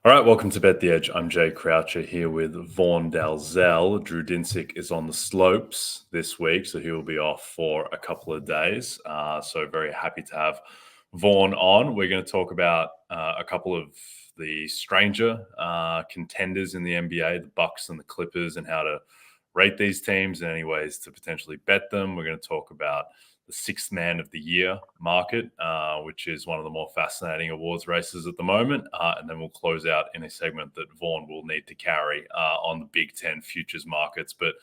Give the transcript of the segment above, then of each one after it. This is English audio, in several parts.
All right, welcome to Bet the Edge. I'm Jay Croucher here with Vaughn Dalzell. Drew Dinsick is on the slopes this week, so he will be off for a couple of days. So very happy to have Vaughn on. We're going to talk about a couple of the stranger contenders in the NBA, the Bucks and the Clippers, and how to rate these teams and any ways to potentially bet them. We're going to talk about the sixth man of the year market, which is one of the more fascinating awards races at the moment. And then we'll close out in a segment that Vaughn will need to carry on the Big Ten futures markets. But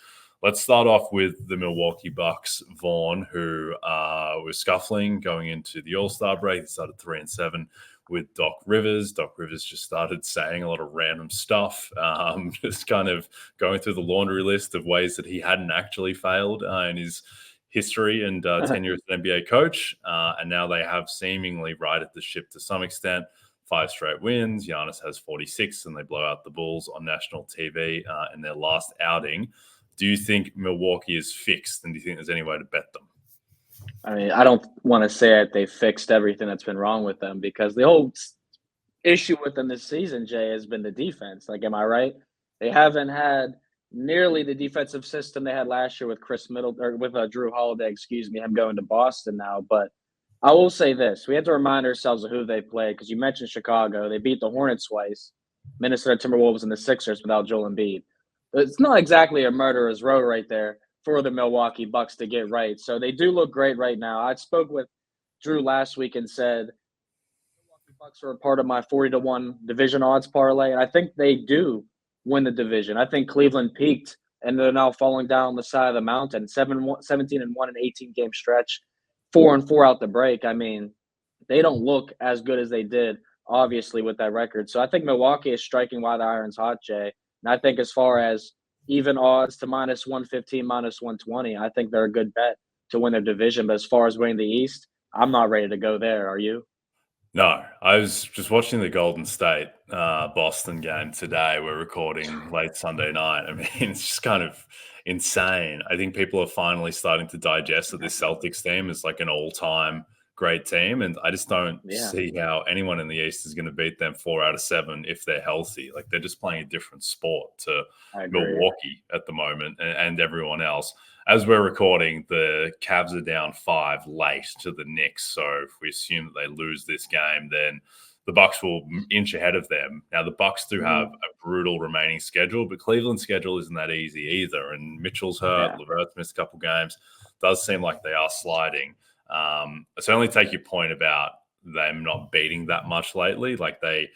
let's start off with the Milwaukee Bucks, Vaughn, who were scuffling going into the All-Star break. They started 3-7 with Doc Rivers. Doc Rivers just started saying a lot of random stuff, just kind of going through the laundry list of ways that he hadn't actually failed in his history and tenure as an NBA coach. And now they have seemingly righted the ship to some extent. 5 straight wins. Giannis has 46, and they blow out the Bulls on national TV in their last outing. Do you think Milwaukee is fixed, and do you think there's any way to bet them? I mean, I don't want to say that they fixed everything that's been wrong with them, because the whole issue with them this season, Jay, has been the defense. Like, am I right? They haven't had nearly the defensive system they had last year with Chris Middleton, or with Drew Holiday, him going to Boston now. But I will say this: we have to remind ourselves of who they played, because you mentioned Chicago. They beat the Hornets twice, Minnesota Timberwolves, and the Sixers without Joel Embiid. It's not exactly a murderer's row right there for the Milwaukee Bucks to get right. So they do look great right now. I spoke with Drew last week and said Milwaukee Bucks are a part of my 40-1 division odds parlay, and I think they do win the division. I think Cleveland peaked, and they're now falling down the side of the mountain. 17-1 in 18-game stretch, 4-4 out the break. I mean, they don't look as good as they did, obviously, with that record. So I think Milwaukee is striking while the iron's hot, Jay. And I think as far as even odds to -115, -120, I think they're a good bet to win their division. But as far as winning the East, I'm not ready to go there. Are you? No, I was just watching the Golden State Boston game today. We're recording late Sunday night. I mean, it's just kind of insane. I think people are finally starting to digest that this Celtics team is like an all-time great team, and I just don't Yeah, see how anyone in the East is going to beat them 4 out of 7 if they're healthy. Like, they're just playing a different sport to I agree. Milwaukee at the moment and everyone else. As we're recording, the Cavs are down 5 late to the Knicks. So if we assume that they lose this game, then the Bucks will inch ahead of them. Now, the Bucks do have a brutal remaining schedule, but Cleveland's schedule isn't that easy either. And Mitchell's hurt, Yeah. LeVert's missed a couple games. Does seem like they are sliding. I certainly take your point about them not beating that much lately. Like, they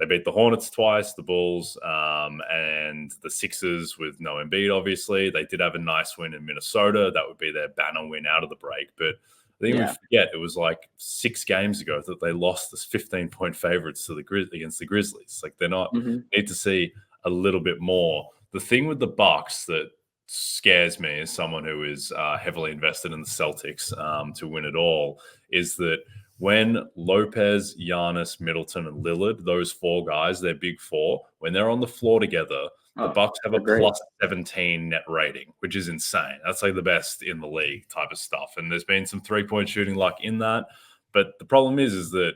beat the Hornets twice, the Bulls, and the Sixers with no Embiid, obviously. They did have a nice win in Minnesota. That would be their banner win out of the break. But I think we Yeah. forget it was like 6 games ago that they lost as 15-point favorites to against the Grizzlies. Like, they're not Mhm. need to see a little bit more. The thing with the Bucks that scares me as someone who is heavily invested in the Celtics to win it all is that when Lopez, Giannis, Middleton, and Lillard, those 4 guys, their big 4, when they're on the floor together, the Oh, Bucks have a agree. plus 17 net rating, which is insane. That's like the best in the league type of stuff. And there's been some 3-point shooting luck in that. But the problem is that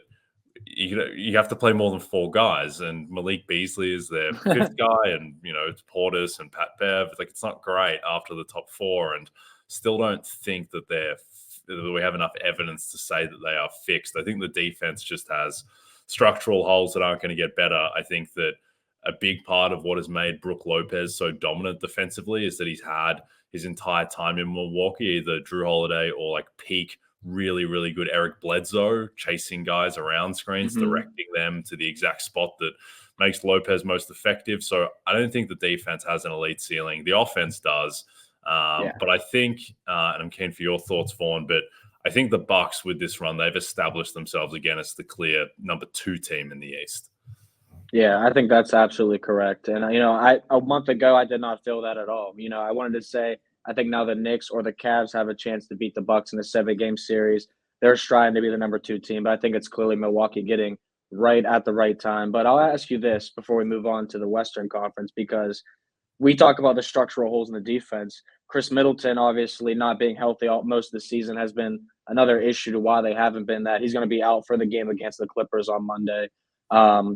you have to play more than 4 guys, and Malik Beasley is their 5th guy, and it's Portis and Pat Bev. Like, it's not great after the top 4, and still don't think that we have enough evidence to say that they are fixed. I think the defense just has structural holes that aren't going to get better. I think that a big part of what has made Brook Lopez so dominant defensively is that he's had his entire time in Milwaukee, either Drew Holiday or like peak really, really good Eric Bledsoe, chasing guys around screens, Mhm. directing them to the exact spot that makes Lopez most effective. So I don't think the defense has an elite ceiling. The offense does. Yeah. But I think, and I'm keen for your thoughts, Vaughn, but I think the Bucks with this run, they've established themselves again as the clear number 2 team in the East. Yeah, I think that's absolutely correct. And I a month ago I did not feel that at all. I wanted to say I think now the Knicks or the Cavs have a chance to beat the Bucks in a 7-game series. They're striving to be the number 2 team, but I think it's clearly Milwaukee getting right at the right time. But I'll ask you this before we move on to the Western Conference, because we talk about the structural holes in the defense. Chris Middleton, obviously not being healthy most of the season, has been another issue to why they haven't been that. He's going to be out for the game against the Clippers on Monday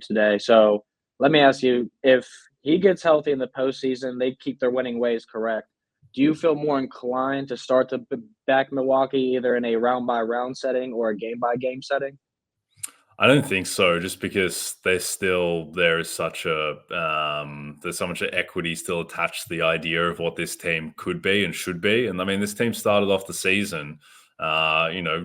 today. So let me ask you, if he gets healthy in the postseason, they keep their winning ways correct. Do you feel more inclined to start to back Milwaukee either in a round by round setting or a game by game setting? I don't think so, just because there is there's so much equity still attached to the idea of what this team could be and should be. And I mean, this team started off the season,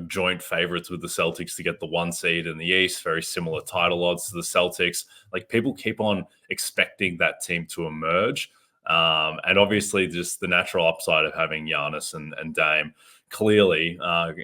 joint favorites with the Celtics to get the 1 seed in the East, very similar title odds to the Celtics. Like, people keep on expecting that team to emerge. And obviously just the natural upside of having Giannis and Dame clearly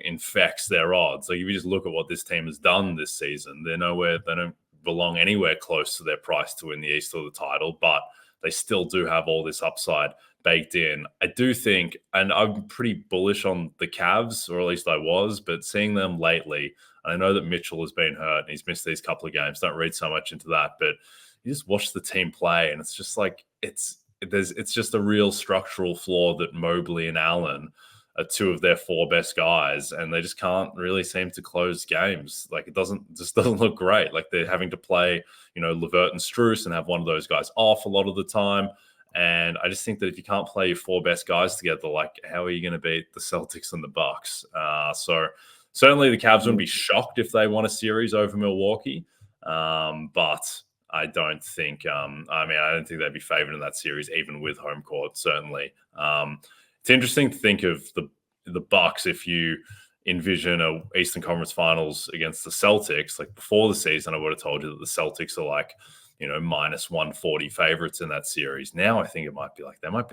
infects their odds. Like, if you just look at what this team has done this season, they don't belong anywhere close to their price to win the East or the title, but they still do have all this upside baked in. I do think, and I'm pretty bullish on the Cavs, or at least I was, but seeing them lately, I know that Mitchell has been hurt and he's missed these couple of games. Don't read so much into that, but you just watch the team play and it's just like, it's just a real structural flaw that Mobley and Allen are 2 of their 4 best guys, and they just can't really seem to close games. Like, it doesn't look great. Like, they're having to play, LeVert and Strus and have one of those guys off a lot of the time. And I just think that if you can't play your 4 best guys together, like, how are you going to beat the Celtics and the Bucks? So certainly the Cavs wouldn't be shocked if they won a series over Milwaukee. But I don't think, I don't think they'd be favored in that series, even with home court, certainly. It's interesting to think of the Bucks if you envision a Eastern Conference Finals against the Celtics. Like, before the season, I would have told you that the Celtics are like, minus 140 favorites in that series. Now I think they might be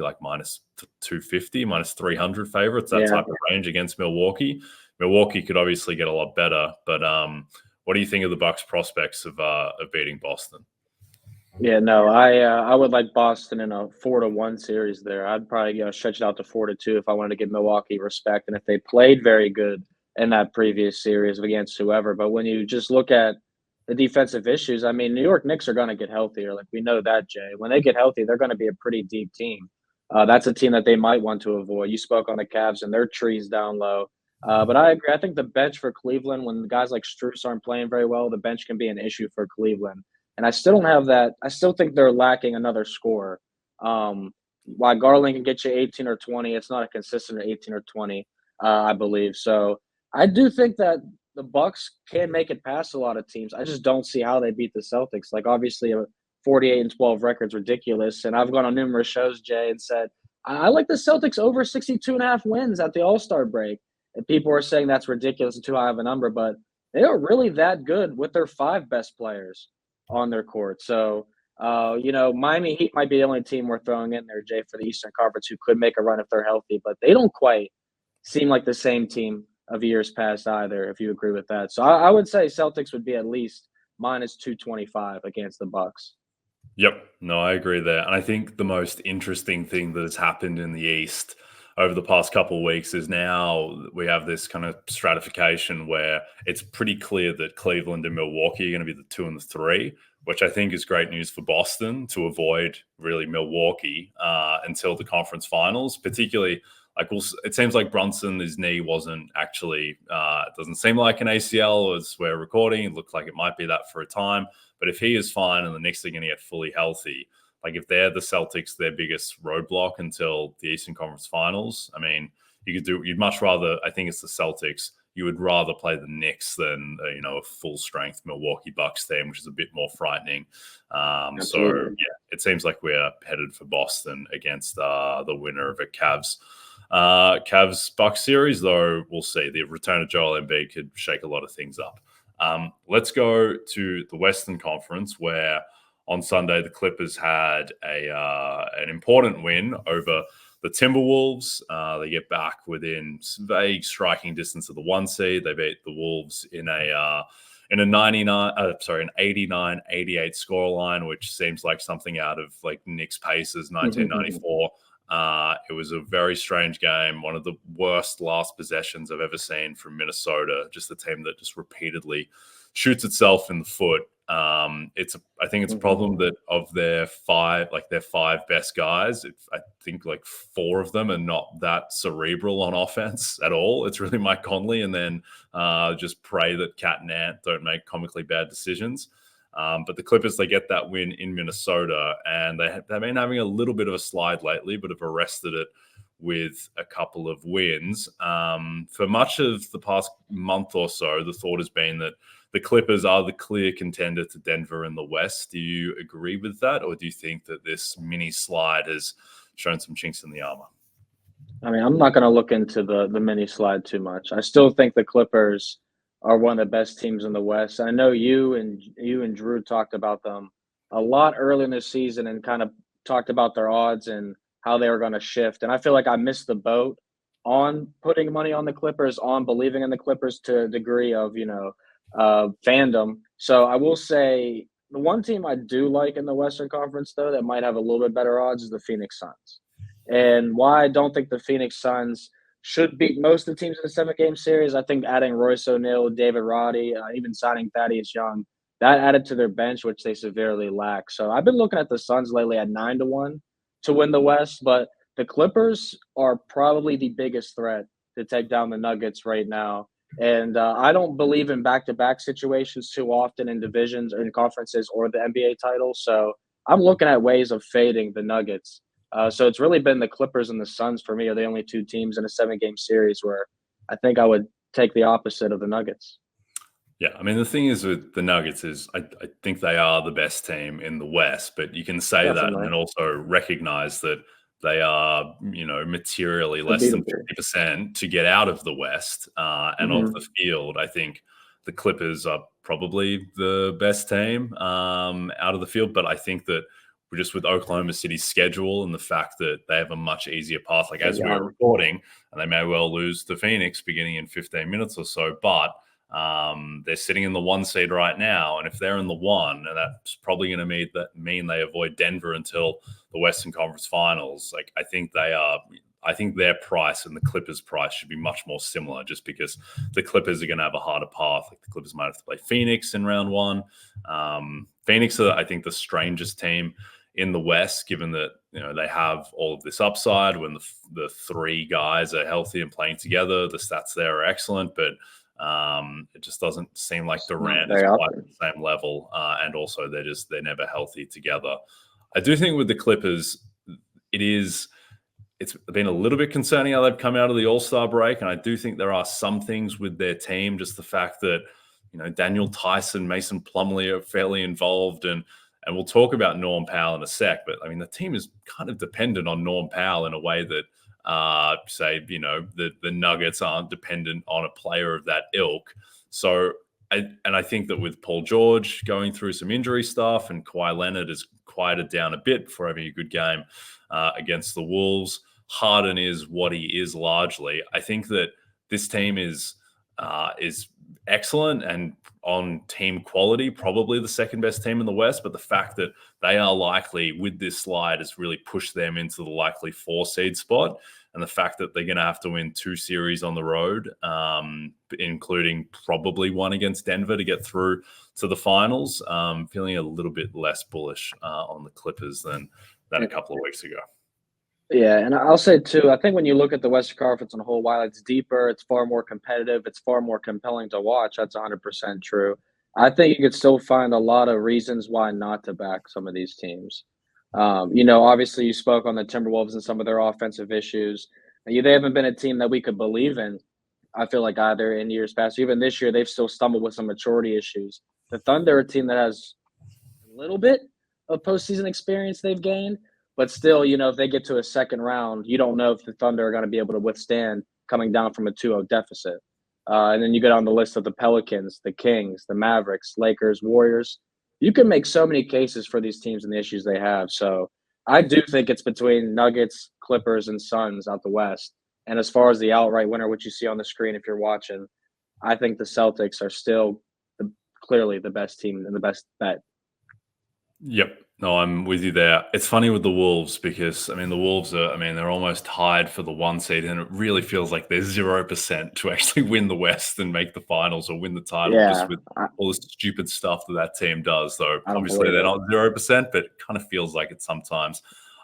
like minus 250, minus 300 favorites, that type of range against Milwaukee. Milwaukee could obviously get a lot better, but what do you think of the Bucks' prospects of beating Boston? Yeah, no, I would like Boston in a 4-1 series there. I'd probably stretch it out to 4-2 if I wanted to give Milwaukee respect, and if they played very good in that previous series against whoever. But when you just look at the defensive issues, I mean, New York Knicks are going to get healthier. Like, we know that, Jay. When they get healthy, they're going to be a pretty deep team. That's a team that they might want to avoid. You spoke on the Cavs and their trees down low. But I agree. I think the bench for Cleveland, when guys like Strus aren't playing very well, the bench can be an issue for Cleveland. And I still don't have that. I still think they're lacking another scorer. While Garland can get you 18 or 20, it's not a consistent 18 or 20, I believe. So I do think that the Bucks can make it past a lot of teams. I just don't see how they beat the Celtics. Like, obviously, a 48-12 record's ridiculous. And I've gone on numerous shows, Jay, and said, I like the Celtics over 62.5 wins at the All-Star break. And people are saying that's ridiculous and too high of a number, but they are really that good with their 5 best players on their court. So, Miami Heat might be the only team we're throwing in there, Jay, for the Eastern Conference who could make a run if they're healthy, but they don't quite seem like the same team of years past either, if you agree with that. So I would say Celtics would be at least minus 225 against the Bucks. Yep. No, I agree there. And I think the most interesting thing that has happened in the East over the past couple of weeks is now we have this kind of stratification where it's pretty clear that Cleveland and Milwaukee are going to be the 2 and the 3, which I think is great news for Boston to avoid really Milwaukee until the conference finals, particularly. It seems like Brunson, his knee wasn't actually, it doesn't seem like an ACL as we're recording. It looked like it might be that for a time. But if he is fine and the Knicks are going to get fully healthy, like, if they're the Celtics, their biggest roadblock until the Eastern Conference Finals, I mean, you'd much rather, I think it's the Celtics, you would rather play the Knicks than, a full-strength Milwaukee Bucks team, which is a bit more frightening. So, yeah, it seems like we're headed for Boston against the winner of a Cavs-Bucks series, though we'll see. The return of Joel Embiid could shake a lot of things up. Let's go to the Western Conference, where on Sunday the Clippers had an important win over the Timberwolves. They get back within vague striking distance of the 1 seed. They beat the Wolves in an 89-88 scoreline, which seems like something out of like Knicks Pacers 1994. It was a very strange game, one of the worst last possessions I've ever seen from Minnesota, just a team that just repeatedly shoots itself in the foot. I think it's a problem that of their 5 best guys, I think like 4 of them are not that cerebral on offense at all. It's really Mike Conley, and then just pray that Cat and Ant don't make comically bad decisions. But the Clippers, they get that win in Minnesota, and they've been having a little bit of a slide lately, but have arrested it with a couple of wins. For much of the past month or so, the thought has been that the Clippers are the clear contender to Denver in the West. Do you agree with that, or do you think that this mini slide has shown some chinks in the armor? I mean, I'm not going to look into the mini slide too much. I still think the Clippers are one of the best teams in the West. I know you and Drew talked about them a lot early in the season and kind of talked about their odds and how they were going to shift. And I feel like I missed the boat on putting money on the Clippers, on believing in the Clippers to a degree of, fandom. So I will say the one team I do like in the Western Conference, though, that might have a little bit better odds is the Phoenix Suns. And why I don't think the Phoenix Suns should beat most of the teams in the 7-game series, I think adding Royce O'Neal, David Roddy, even signing Thaddeus Young, that added to their bench, which they severely lack. So I've been looking at the Suns lately at 9-1 to win the West, but the Clippers are probably the biggest threat to take down the Nuggets right now. And I don't believe in back-to-back situations too often in divisions or in conferences or the NBA title. So I'm looking at ways of fading the Nuggets. So it's really been the Clippers and the Suns for me are the only two teams in a 7-game series where I think I would take the opposite of the Nuggets. Yeah, I mean, the thing is with the Nuggets is I think they are the best team in the West, but you can say that and then also recognize that they are, materially less than 50% to get out of the West and off the field. I think the Clippers are probably the best team out of the field, but I think that we're just with Oklahoma City's schedule and the fact that they have a much easier path, like as we are recording, and they may well lose to Phoenix beginning in 15 minutes or so, but they're sitting in the 1 seed right now, and if they're in the 1, and that's probably going to mean they avoid Denver until the Western Conference Finals. Like I think their price and the Clippers' price should be much more similar, just because the Clippers are going to have a harder path. Like the Clippers might have to play Phoenix in round 1. Phoenix are, I think, the strangest team in the West, given that they have all of this upside when the 3 guys are healthy and playing together. The stats there are excellent, but it just doesn't seem like Durant is quite at the same level, and also they're never healthy together. I do think with the Clippers, it's been a little bit concerning how they've come out of the All-Star break, and I do think there are some things with their team, just the fact that Daniel Tyson, Mason Plumlee are fairly involved, and we'll talk about Norm Powell in a sec, but I mean the team is kind of dependent on Norm Powell in a way that the Nuggets aren't dependent on a player of that ilk. So I think that with Paul George going through some injury stuff and Kawhi Leonard has quieted down a bit before having a good game against the Wolves, Harden is what he is largely. I think that this team is excellent and on team quality, probably the second best team in the West. But the fact that they are likely with this slide has really pushed them into the likely 4 seed spot. And the fact that they're going to have to win 2 series on the road, including probably one against Denver to get through to the finals, feeling a little bit less bullish on the Clippers than a couple of weeks ago. Yeah, and I'll say too, I think when you look at the Western Conference on a whole, while it's deeper, it's far more competitive, it's far more compelling to watch. That's 100% true. I think you could still find a lot of reasons why not to back some of these teams. Obviously you spoke on the Timberwolves and some of their offensive issues. They haven't been a team that we could believe in, I feel like, either in years past. Even this year, they've still stumbled with some maturity issues. The Thunder are a team that has a little bit of postseason experience they've gained. But still, if they get to a second round, you don't know if the Thunder are going to be able to withstand coming down from a 2-0 deficit. And then you go down the list of the Pelicans, the Kings, the Mavericks, Lakers, Warriors. You can make so many cases for these teams and the issues they have. So I do think it's between Nuggets, Clippers, and Suns out the West. And as far as the outright winner, which you see on the screen if you're watching, I think the Celtics are still clearly the best team and the best bet. Yep. No, I'm with you there. It's funny with the Wolves because, the Wolves they're almost tied for the 1 seed, and it really feels like they're 0% to actually win the West and make the finals or win the title just with all this stupid stuff that team does. Though obviously they're not 0%, but it kind of feels like it sometimes.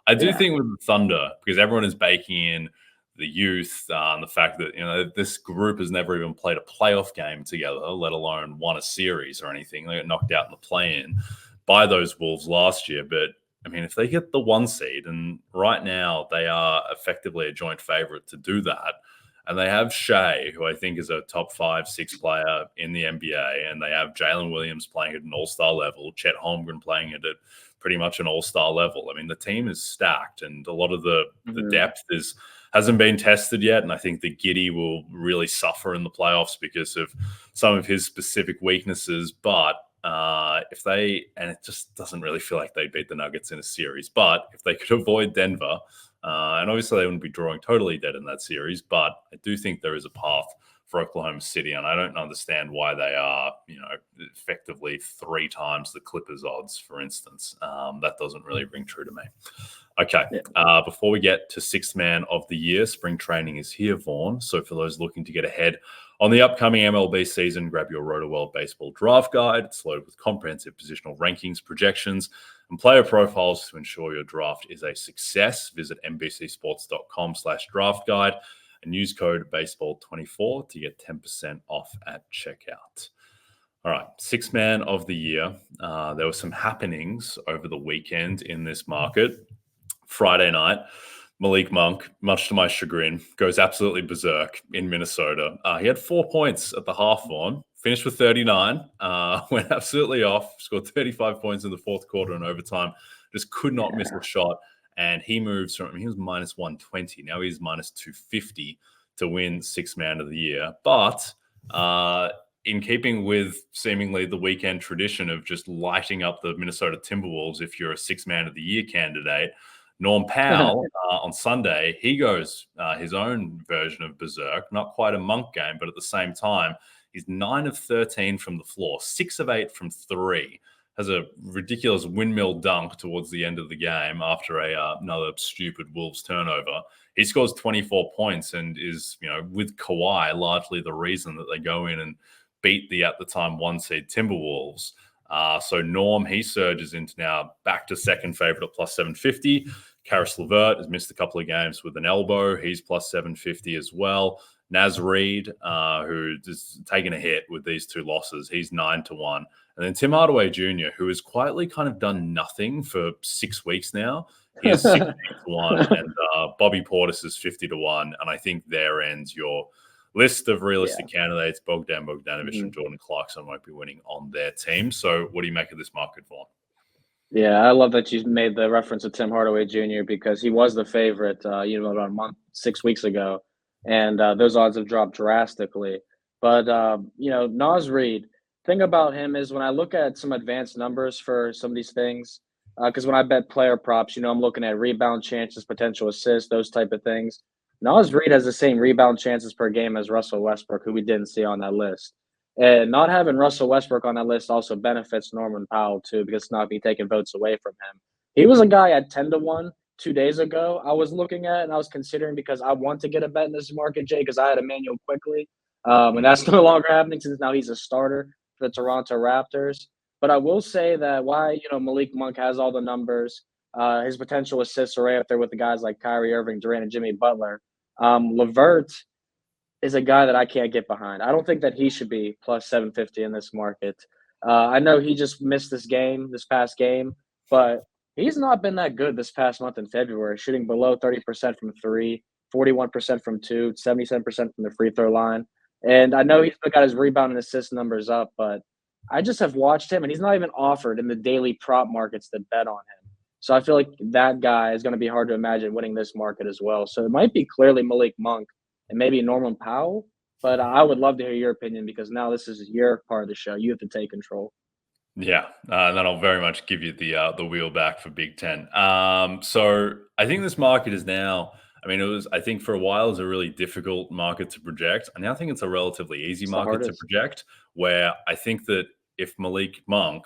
I do think with the Thunder, because everyone is baking in the youth, and the fact that, this group has never even played a playoff game together, let alone won a series or anything. They got knocked out in the play-in by those Wolves last year. But I mean, if they get the 1 seed, and right now they are effectively a joint favorite to do that, and they have Shea, who I think is a top 5, 6 player in the NBA, and they have Jalen Williams playing at an all-star level, Chet Holmgren playing it at pretty much an all-star level. I mean, the team is stacked, and a lot of the depth hasn't been tested yet. And I think that Giddey will really suffer in the playoffs because of some of his specific weaknesses. But and it just doesn't really feel like they beat the Nuggets in a series, but if they could avoid Denver, and obviously they wouldn't be drawing totally dead in that series, but I do think there is a path for Oklahoma City, and I don't understand why they are, effectively 3 times the Clippers odds, for instance. That doesn't really ring true to me. Okay, before we get to 6th man of the year, spring training is here, Vaughn. So for those looking to get ahead on the upcoming MLB season, grab your RotoWorld Baseball Draft Guide. It's loaded with comprehensive positional rankings, projections, and player profiles to ensure your draft is a success. Visit NBCSports.com/draft guide and use code BASEBALL24 to get 10% off at checkout. All right, 6th man of the year. There were some happenings over the weekend in this market. Friday night, Malik Monk, much to my chagrin, goes absolutely berserk in Minnesota. He had 4 points at the half on, finished with 39, went absolutely off, scored 35 points in the 4th quarter and overtime, just could not miss a shot. And he moves from, he was minus 120. Now he's minus 250 to win 6th man of the year. But in keeping with seemingly the weekend tradition of just lighting up the Minnesota Timberwolves if you're a 6th man of the year candidate, Norm Powell on Sunday, he goes his own version of berserk, not quite a Monk game, but at the same time, he's 9 of 13 from the floor, 6 of 8 from 3, has a ridiculous windmill dunk towards the end of the game after another stupid Wolves turnover. He scores 24 points and is, with Kawhi, largely the reason that they go in and beat the, at the time, 1 seed Timberwolves. So Norm, he surges into now back to second favorite at plus 750. Caris LeVert has missed a couple of games with an elbow. He's plus 750 as well. Reid, who is taking a hit with these 2 losses, he's 9-1. And then Tim Hardaway Jr., who has quietly kind of done nothing for 6 weeks now, he is 16-1. And Bobby Portis is 50-1. And I think there ends your list of realistic candidates. Bogdan Bogdanovic and Jordan Clarkson won't be winning on their team. So what do you make of this market, Vaughn? Yeah, I love that you made the reference to Tim Hardaway Jr. because he was the favorite, about 6 weeks ago. And those odds have dropped drastically. But, Reid, thing about him is when I look at some advanced numbers for some of these things, because when I bet player props, I'm looking at rebound chances, potential assists, those type of things. Reid has the same rebound chances per game as Russell Westbrook, who we didn't see on that list. And not having Russell Westbrook on that list also benefits Norman Powell, too, because it's not be taking votes away from him. He was a guy at 10-1 2 days ago I was looking at and I was considering because I want to get a bet in this market, Jay, because I had Emmanuel quickly. And that's no longer happening since now he's a starter for the Toronto Raptors. But I will say that why, Malik Monk has all the numbers, his potential assists are right up there with the guys like Kyrie Irving, Durant, and Jimmy Butler. LeVert is a guy that I can't get behind. I don't think that he should be plus 750 in this market. I know he just missed this past game, but he's not been that good this past month in February, shooting below 30% from 3, 41% from 2, 77% from the free throw line. And I know he's got his rebound and assist numbers up, but I just have watched him, and he's not even offered in the daily prop markets to bet on him. So I feel like that guy is going to be hard to imagine winning this market as well. So it might be clearly Malik Monk and maybe Norman Powell, but I would love to hear your opinion because now this is your part of the show. You have to take control. Yeah, and then I'll very much give you the wheel back for Big Ten. So I think this market is now, I think for a while it was a really difficult market to project. I now think it's a relatively easy market to project, where I think that if Malik Monk,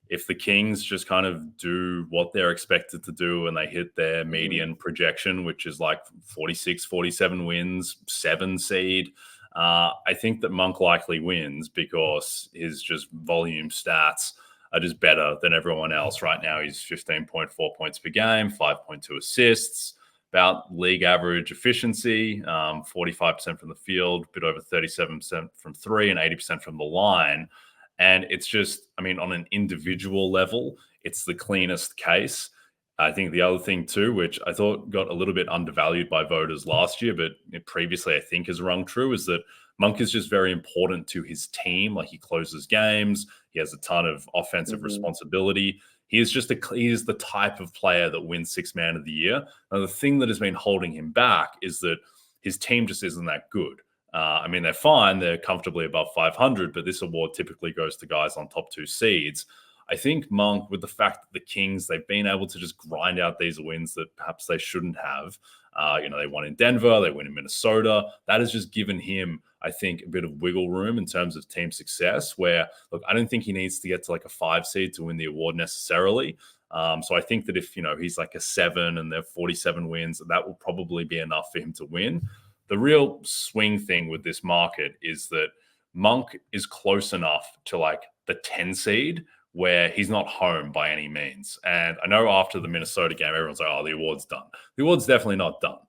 if the Kings just kind of do what they're expected to do and they hit their median projection, which is like 46, 47 wins, 7 seed, I think that Monk likely wins because his just volume stats are just better than everyone else. Right now, he's 15.4 points per game, 5.2 assists, about league average efficiency, 45% from the field, a bit over 37% from three, and 80% from the line. And it's just, I mean, on an individual level, it's the cleanest case. I think the other thing too, which I thought got a little bit undervalued by voters last year, but previously I think has rung true, is that Monk is just very important to his team. Like, he closes games, he has a ton of offensive responsibility. He is the type of player that wins Sixth Man of the Year. Now, the thing that has been holding him back is that his team just isn't that good. I mean, they're fine, they're comfortably above 500, but this award typically goes to guys on top 2 seeds. I think Monk, with the fact that the Kings, they've been able to just grind out these wins that perhaps they shouldn't have. They won in Denver, they win in Minnesota. That has just given him, I think, a bit of wiggle room in terms of team success, where, look, I don't think he needs to get to like a 5 seed to win the award necessarily. So I think that if, he's like a 7 and they're 47 wins, that will probably be enough for him to win. The real swing thing with this market is that Monk is close enough to like the 10 seed where he's not home by any means. And I know after the Minnesota game, everyone's like, oh, the award's done. The award's definitely not done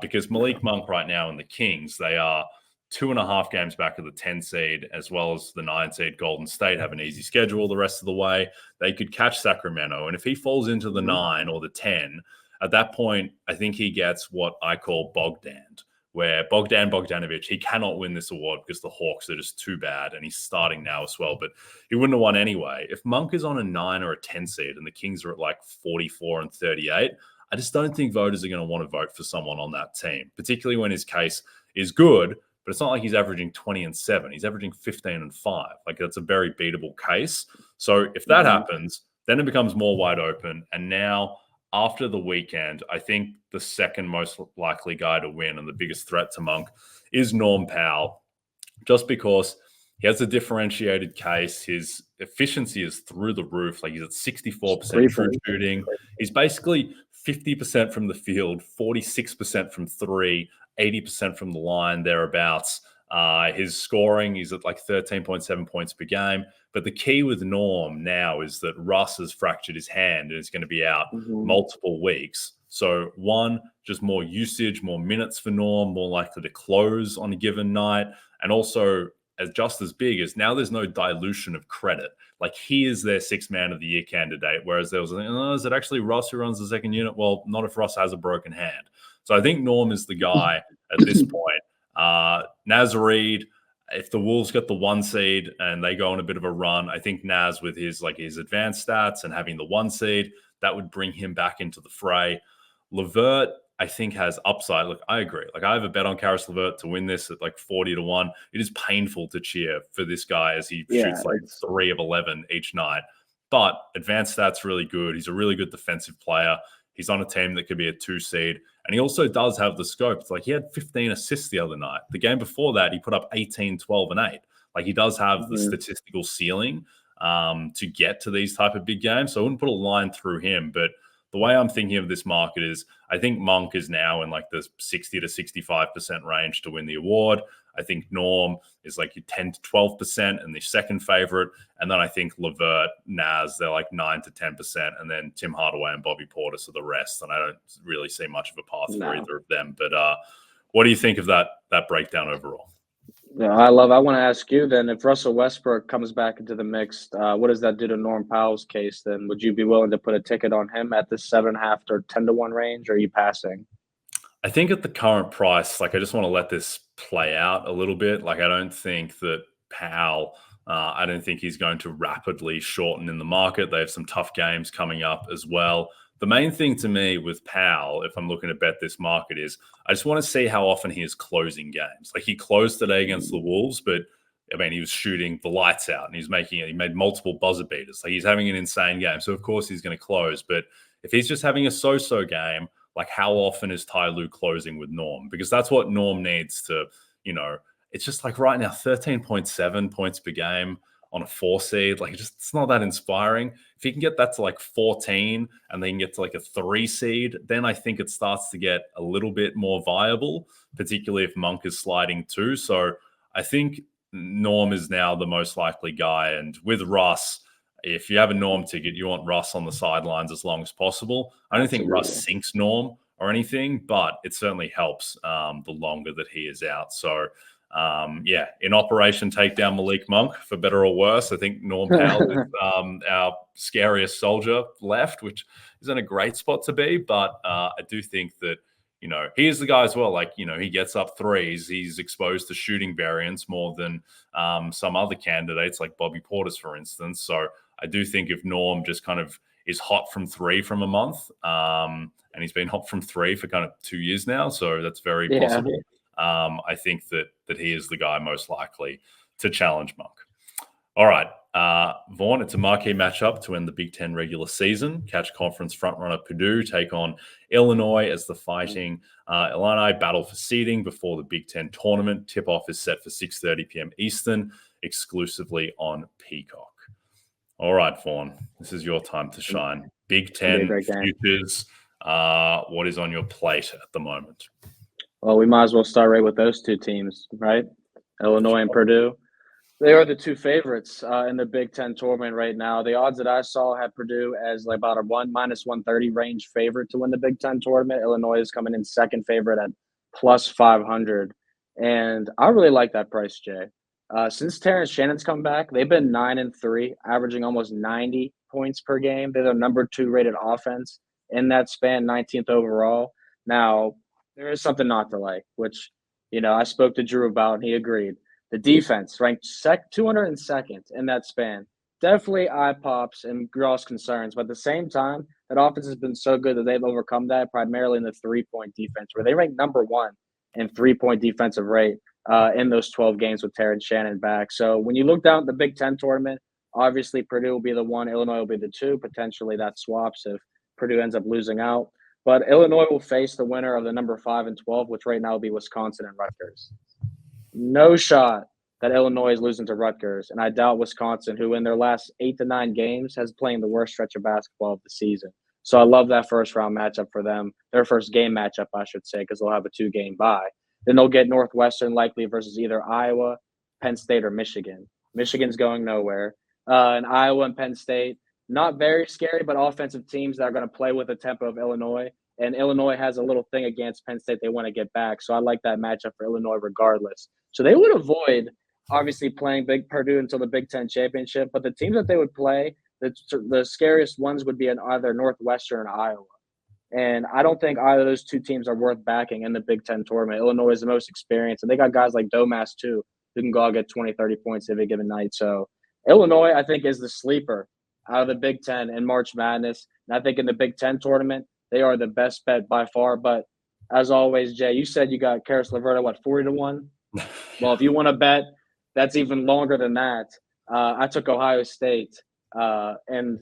because Malik Monk right now and the Kings, they are 2.5 games back of the 10 seed, as well as the 9 seed Golden State have an easy schedule the rest of the way. They could catch Sacramento. And if he falls into the 9 or the 10, at that point, I think he gets what I call Bogdaned, where Bogdanovic, he cannot win this award because the Hawks are just too bad, and he's starting now as well, but he wouldn't have won anyway. If Monk is on a 9 or a 10 seed and the Kings are at like 44 and 38, I just don't think voters are going to want to vote for someone on that team, particularly when his case is good, but it's not like he's averaging 20 and 7. He's averaging 15 and 5. Like, that's a very beatable case. So if that happens, then it becomes more wide open. And now, after the weekend, I think the second most likely guy to win and the biggest threat to Monk is Norm Powell, just because he has a differentiated case. His efficiency is through the roof. Like, he's at 64% true shooting. He's basically 50% from the field, 46% from three, 80% from the line, thereabouts. His scoring, he's at like 13.7 points per game. But the key with Norm now is that Russ has fractured his hand and is going to be out multiple weeks. So one, just more usage, more minutes for Norm, more likely to close on a given night. And also, just as big as now, there's no dilution of credit. Like, he is their Sixth Man of the Year candidate, whereas there was, is it actually Russ who runs the second unit? Well, not if Russ has a broken hand. So I think Norm is the guy at this point. Reid, if the Wolves get the 1 seed and they go on a bit of a run, I think Naz, with his advanced stats and having the 1 seed, that would bring him back into the fray. LeVert, I think, has upside. Look, I agree. Like, I have a bet on Caris LeVert to win this at like 40-1. It is painful to cheer for this guy as he shoots like 3 of 11 each night. But advanced stats really good. He's a really good defensive player. He's on a team that could be a 2 seed. And he also does have the scope. It's like he had 15 assists the other night. The game before that, he put up 18, 12, and 8. Like, he does have the statistical ceiling to get to these type of big games. So I wouldn't put a line through him. But the way I'm thinking of this market is, I think Monk is now in like the 60 to 65% range to win the award. I think Norm is like 10 to 12% and the second favorite. And then I think LeVert, Naz, they're like 9 to 10%. And then Tim Hardaway and Bobby Portis are the rest. And I don't really see much of a path for either of them. But what do you think of that breakdown overall? Yeah, I want to ask you then, if Russell Westbrook comes back into the mix, what does that do to Norm Powell's case then? Would you be willing to put a ticket on him at the 7.5 or 10-1 range, or are you passing? I think at the current price, like, I just want to let this play out a little bit. Like, I don't think that Powell, I don't think he's going to rapidly shorten in the market. They have some tough games coming up as well. The main thing to me with Powell, if I'm looking to bet this market, is I just want to see how often he is closing games. Like, he closed today against the Wolves, but I mean, he was shooting the lights out and he made multiple buzzer beaters. Like, he's having an insane game. So of course he's going to close. But if he's just having a so-so game, like, how often is Ty Lue closing with Norm? Because that's what Norm needs to, it's just like right now, 13.7 points per game on a 4 seed. Like, it's not that inspiring. If he can get that to like 14 and then get to like a 3 seed, then I think it starts to get a little bit more viable, particularly if Monk is sliding too. So I think Norm is now the most likely guy. And with Russ, if you have a Norm ticket, you want Russ on the sidelines as long as possible. I don't think Russ sinks Norm, or anything, but it certainly helps the longer that he is out. So, in Operation Takedown Malik Monk, for better or worse, I think Norm Powell is our scariest soldier left, which isn't a great spot to be. But I do think that, he is the guy as well. Like, he gets up threes. He's exposed to shooting variants more than some other candidates, like Bobby Portis, for instance. So I do think if Norm just kind of is hot from three from a month, and he's been hot from three for kind of 2 years now, so that's very possible. I think that he is the guy most likely to challenge Monk. All right, Vaughn, it's a marquee matchup to end the Big Ten regular season. Catch conference frontrunner Purdue take on Illinois as the Fighting Illini battle for seeding before the Big Ten tournament. Tip-off is set for 6:30 p.m. Eastern, exclusively on Peacock. All right, Vaughn, this is your time to shine. Big Ten futures, what is on your plate at the moment? Well, we might as well start right with those two teams, right? Illinois and Purdue. They are the two favorites in the Big Ten tournament right now. The odds that I saw had Purdue as like about a -130 range favorite to win the Big Ten tournament. Illinois is coming in second favorite at +500. And I really like that price, Jay. Since Terrence Shannon's come back, they've been 9-3, averaging almost 90 points per game. They're the number 2 rated offense in that span, 19th overall. Now, there is something not to like, which, I spoke to Drew about, and he agreed. The defense ranked 202nd in that span. Definitely eye pops and gross concerns, but at the same time, that offense has been so good that they've overcome that primarily in the three-point defense, where they rank number 1 in three-point defensive rate in those 12 games with Terrence Shannon back. So when you look down at the Big Ten tournament, obviously Purdue will be the 1, Illinois will be the 2. Potentially that swaps if Purdue ends up losing out. But Illinois will face the winner of the number 5 and 12, which right now will be Wisconsin and Rutgers. No shot that Illinois is losing to Rutgers, and I doubt Wisconsin, who in their last 8 to 9 games has playing the worst stretch of basketball of the season. So I love that first-round matchup for them, their first game matchup, I should say, because they'll have a 2-game bye. Then they'll get Northwestern likely versus either Iowa, Penn State, or Michigan. Michigan's going nowhere. And Iowa and Penn State, not very scary, but offensive teams that are going to play with the tempo of Illinois. And Illinois has a little thing against Penn State they want to get back. So I like that matchup for Illinois regardless. So they would avoid, obviously, playing Big Purdue until the Big Ten championship. But the teams that they would play, the scariest ones would be in either Northwestern or Iowa. And I don't think either of those two teams are worth backing in the Big Ten tournament. Illinois is the most experienced. And they got guys like Domas, too, who can go out and get 20, 30 points every given night. So Illinois, I think, is the sleeper out of the Big Ten in March Madness. And I think in the Big Ten tournament, they are the best bet by far. But as always, Jay, you said you got Caris LeVert at 40-1? Well, if you want to bet, that's even longer than that. I took Ohio State. And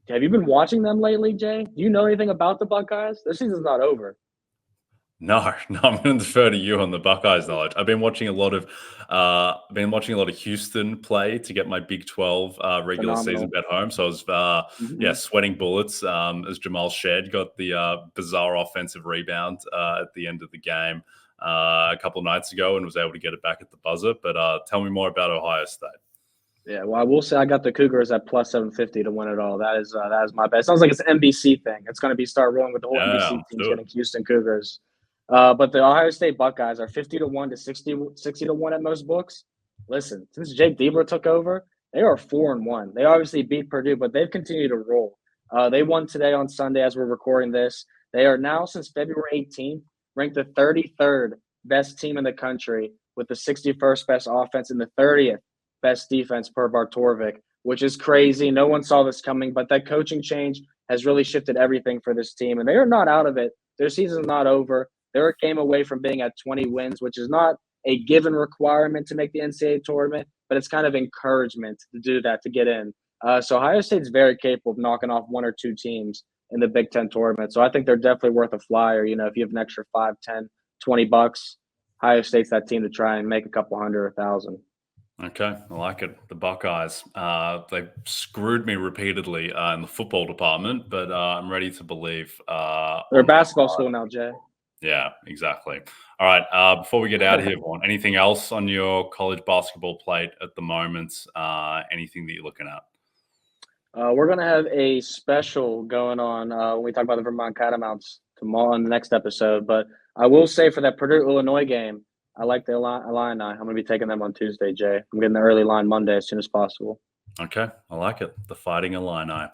have you been watching them lately, Jay? Do you know anything about the Buckeyes? Their season's not over. No, I'm going to defer to you on the Buckeyes knowledge. I've been watching a lot of Houston play to get my Big 12 regular season bet home. So I was sweating bullets as Jamal Shead got the bizarre offensive rebound at the end of the game a couple of nights ago and was able to get it back at the buzzer. But tell me more about Ohio State. Yeah, well, I will say I got the Cougars at +750 to win it all. That is my bet. It sounds like it's an NBC thing. It's going to be start rolling with the whole NBC teams getting Houston Cougars. But the Ohio State Buckeyes are 50-1 to 60-1 at most books. Listen, since Jake Diebler took over, they are 4-1. They obviously beat Purdue, but they've continued to roll. They won today on Sunday as we're recording this. They are now, since February 18th, ranked the 33rd best team in the country with the 61st best offense and the 30th best defense per Bartorvik, which is crazy. No one saw this coming, but that coaching change has really shifted everything for this team, and they are not out of it. Their season's not over. They're a game away from being at 20 wins, which is not a given requirement to make the NCAA tournament, but it's kind of encouragement to do that, to get in. So Ohio State's very capable of knocking off 1 or 2 teams in the Big Ten tournament. So I think they're definitely worth a flyer. If you have an extra $5, $10, $20, Ohio State's that team to try and make a couple hundred or 1,000. Okay, I like it. The Buckeyes, they've screwed me repeatedly in the football department, but I'm ready to believe. They're a basketball school now, Jay. Yeah, exactly. All right, before we get out of here, Vaughn, anything else on your college basketball plate at the moment? Anything that you're looking at? We're going to have a special going on when we talk about the Vermont Catamounts tomorrow on the next episode. But I will say for that Purdue-Illinois game, I like the Illini. I'm going to be taking them on Tuesday, Jay. I'm getting the early line Monday as soon as possible. Okay, I like it. The Fighting Illini.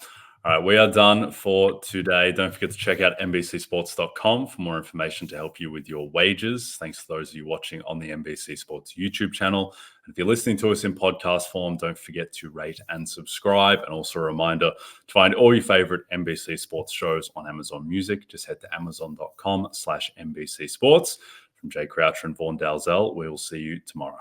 All right, we are done for today. Don't forget to check out NBCSports.com for more information to help you with your wagers. Thanks to those of you watching on the NBC Sports YouTube channel. And if you're listening to us in podcast form, don't forget to rate and subscribe. And also a reminder to find all your favorite NBC Sports shows on Amazon Music. Just head to amazon.com/NBC Sports. From Jay Croucher and Vaughn Dalzell, we will see you tomorrow.